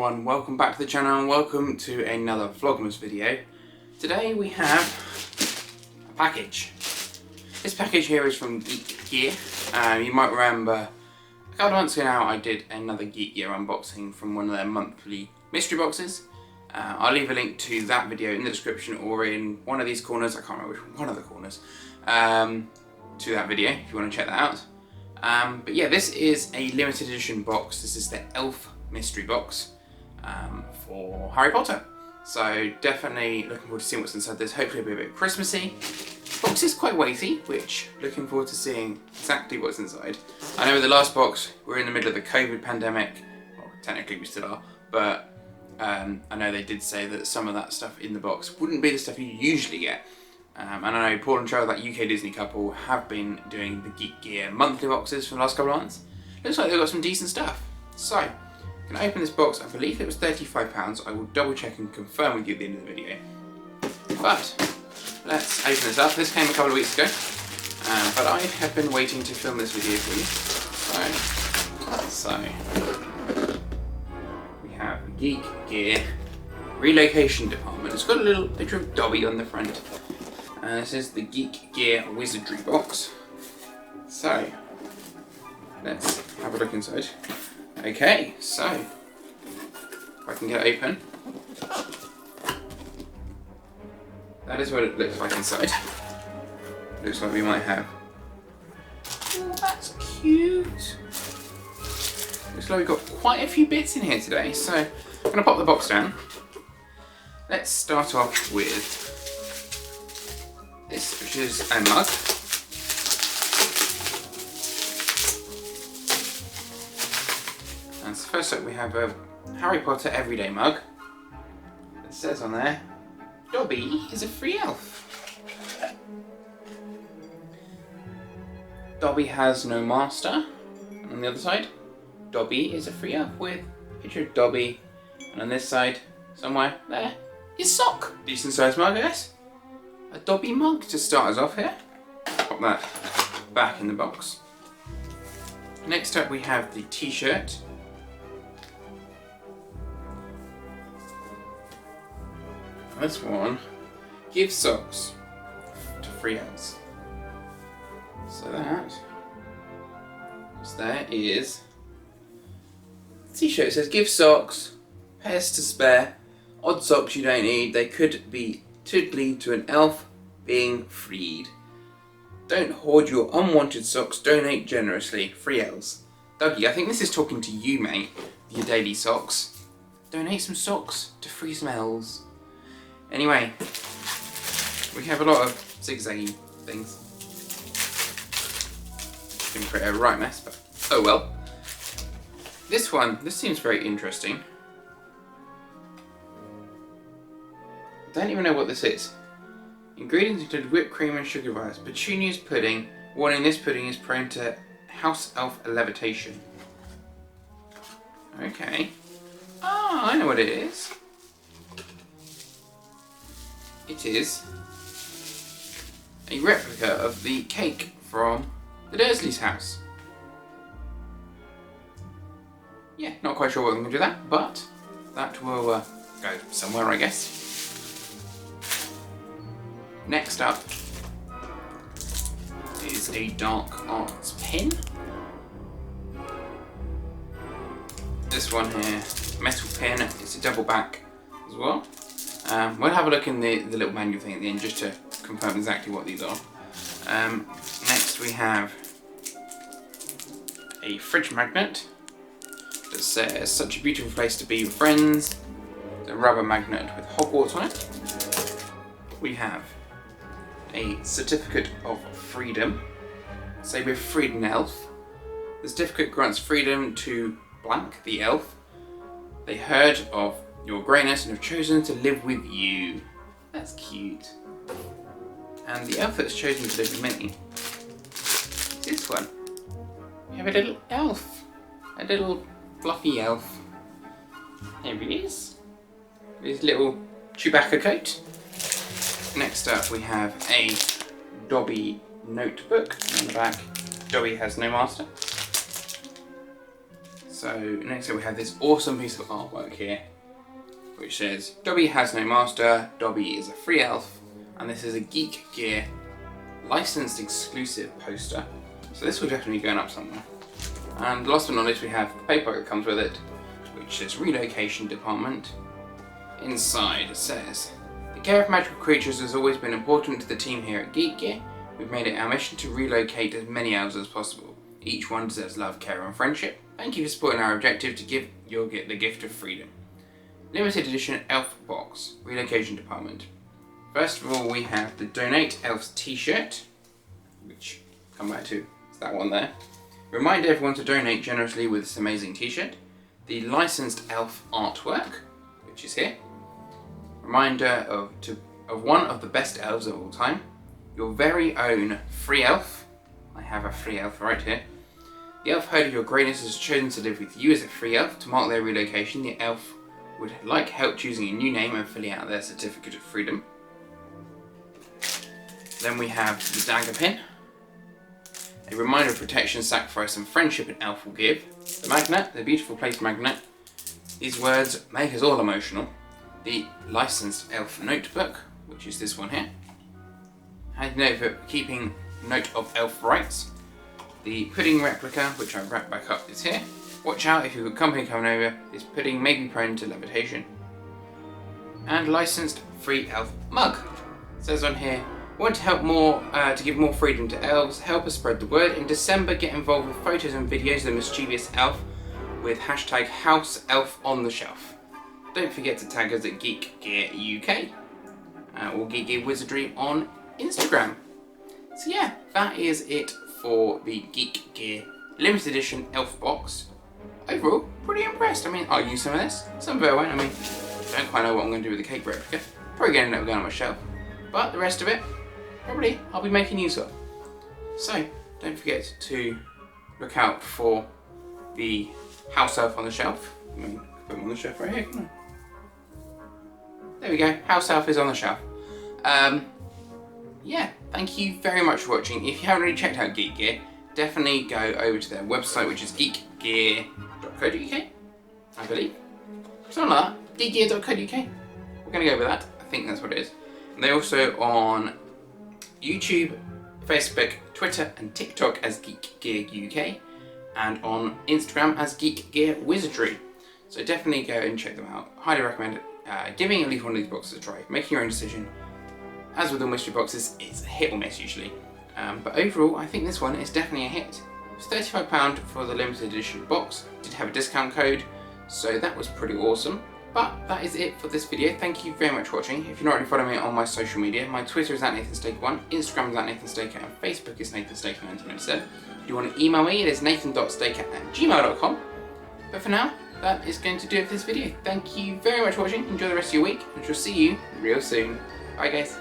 everyone, welcome back to the channel and welcome to another Vlogmas video. Today we have a package. This package here is from Geek. You might remember a couple of months ago now I did another Geek Gear unboxing from one of their monthly mystery boxes. I'll leave a link to that video in the description or in one of these corners, I can't remember which one of the corners, to that video if you want to check that out. But yeah, this is a limited edition box. This is the Elf mystery box for Harry Potter. So definitely looking forward to seeing what's inside this. Hopefully it'll be a bit Christmassy. The box is quite weighty, which looking forward to seeing exactly what's inside. I know with the last box, we're in the middle of the COVID pandemic. Well, technically we still are, but I know they did say that some of that stuff in the box wouldn't be the stuff you usually get. And I know Paul and Cheryl, that UK Disney couple, have been doing the Geek Gear monthly boxes for the last couple of months. Looks like they've got some decent stuff. So, I'm going to open this box. I believe it was £35. I will double check and confirm with you at the end of the video. But, let's open this up. This came a couple of weeks ago. But I have been waiting to film this video for you. So we have the Geek Gear relocation department. It's got a little picture of Dobby on the front. And this is the Geek Gear Wizardry box. So, let's have a look inside. Okay, so, if I can get it open. That is what it looks like inside. Looks like we might have... Oh, that's cute! Looks like we've got quite a few bits in here today. So, I'm going to pop the box down. Let's start off with this, which is a mug. And so first up we have a Harry Potter everyday mug. It says on there, Dobby is a free elf. Dobby has no master. And on the other side, Dobby is a free elf with a picture of Dobby. And on this side, somewhere there, his sock. Decent sized mug, I guess. A Dobby mug to start us off here. Pop that back in the box. Next up we have the t-shirt. This one, give socks to free elves. So that, what's there is, the t-shirt says give socks, pairs to spare, odd socks you don't need, they could lead to an elf being freed. Don't hoard your unwanted socks, donate generously, free elves. Dougie, I think this is talking to you, mate, your daily socks. Donate some socks to free some elves. Anyway, we have a lot of zigzaggy things. Can create a right mess, but oh well. This seems very interesting. I don't even know what this is. Ingredients include whipped cream and sugar bars. Petunia's pudding. Warning, this pudding is prone to house elf levitation. Okay. Ah, I know what it is. It is a replica of the cake from the Dursleys' house. Yeah, not quite sure what I'm going to do with that, but that will go somewhere, I guess. Next up is a dark arts pin. This one here, metal pin, it's a double back as well. We'll have a look in the little manual thing at the end just to confirm exactly what these are. Next we have a fridge magnet that says such a beautiful place to be with friends. It's a rubber magnet with Hogwarts on it. We have a certificate of freedom. Say we're freed an elf. The certificate grants freedom to blank, the elf. They heard of your greatness and have chosen to live with you. That's cute. And the elf that's chosen to live with me is this one. We have a little elf. A little fluffy elf. There he is. With his little Chewbacca coat. Next up we have a Dobby notebook. On the back, Dobby has no master. So next up we have this awesome piece of artwork here, which says, Dobby has no master, Dobby is a free elf, and this is a Geek Gear licensed exclusive poster. So this will definitely be going up somewhere. And last but not least we have the paper that comes with it, which says Relocation Department. Inside it says, the care of magical creatures has always been important to the team here at Geek Gear. We've made it our mission to relocate as many elves as possible. Each one deserves love, care and friendship. Thank you for supporting our objective to give the gift of freedom. Limited edition elf box, Relocation Department. First of all we have the Donate Elves t-shirt, which come back to, it's that one there. Remind everyone to donate generously with this amazing t-shirt. The licensed elf artwork, which is here. Reminder of one of the best elves of all time. Your very own free elf. I have a free elf right here. The elf heard of your greatness has chosen to live with you as a free elf. To mark their relocation, the elf would like help choosing a new name and filling out their certificate of freedom. Then we have the dagger pin. A reminder of protection, sacrifice and friendship an elf will give. The magnet, the beautiful place magnet. These words make us all emotional. The licensed elf notebook, which is this one here. Had note for keeping note of elf rights. The pudding replica, which I wrap back up, is here. Watch out if you've got company coming over, this pudding may be prone to levitation. And licensed free elf mug. It says on here, want to help more, to give more freedom to elves, help us spread the word. In December, get involved with photos and videos of the mischievous elf with hashtag #HouseElfOnTheShelf. Don't forget to tag us at Geek Gear UK or Geek Gear Wizardry on Instagram. So yeah, that is it for the Geek Gear limited edition elf box. Overall, pretty impressed. I mean, I'll use some of this, some of it I won't. I mean, I don't quite know what I'm going to do with the cake replica. Probably going to end up going on my shelf. But the rest of it, probably I'll be making use of. So, don't forget to look out for the house elf on the shelf. I mean, put them on the shelf right here, couldn't I? There we go, house elf is on the shelf. Yeah, thank you very much for watching. If you haven't already checked out Geek Gear, definitely go over to their website, which is geekgear.co.uk, I believe. Something like that, geekgear.co.uk. We're going to go with that, I think that's what it is. And they're also on YouTube, Facebook, Twitter and TikTok as Geek Gear UK, and on Instagram as Geek Gear Wizardry. So definitely go and check them out. Highly recommend it. Giving at least one of these boxes a try, making your own decision. As with all mystery boxes, it's a hit or miss usually. But overall, I think this one is definitely a hit. It's £35 for the limited edition box. Did have a discount code, so that was pretty awesome. But that is it for this video. Thank you very much for watching. If you're not already following me on my social media, my Twitter is @NathanStaker1, Instagram is @NathanStaker, and Facebook is NathanStaker1997. If you want to email me, it is nathan.staker@gmail.com. But for now, that is going to do it for this video. Thank you very much for watching. Enjoy the rest of your week, and we'll see you real soon. Bye guys.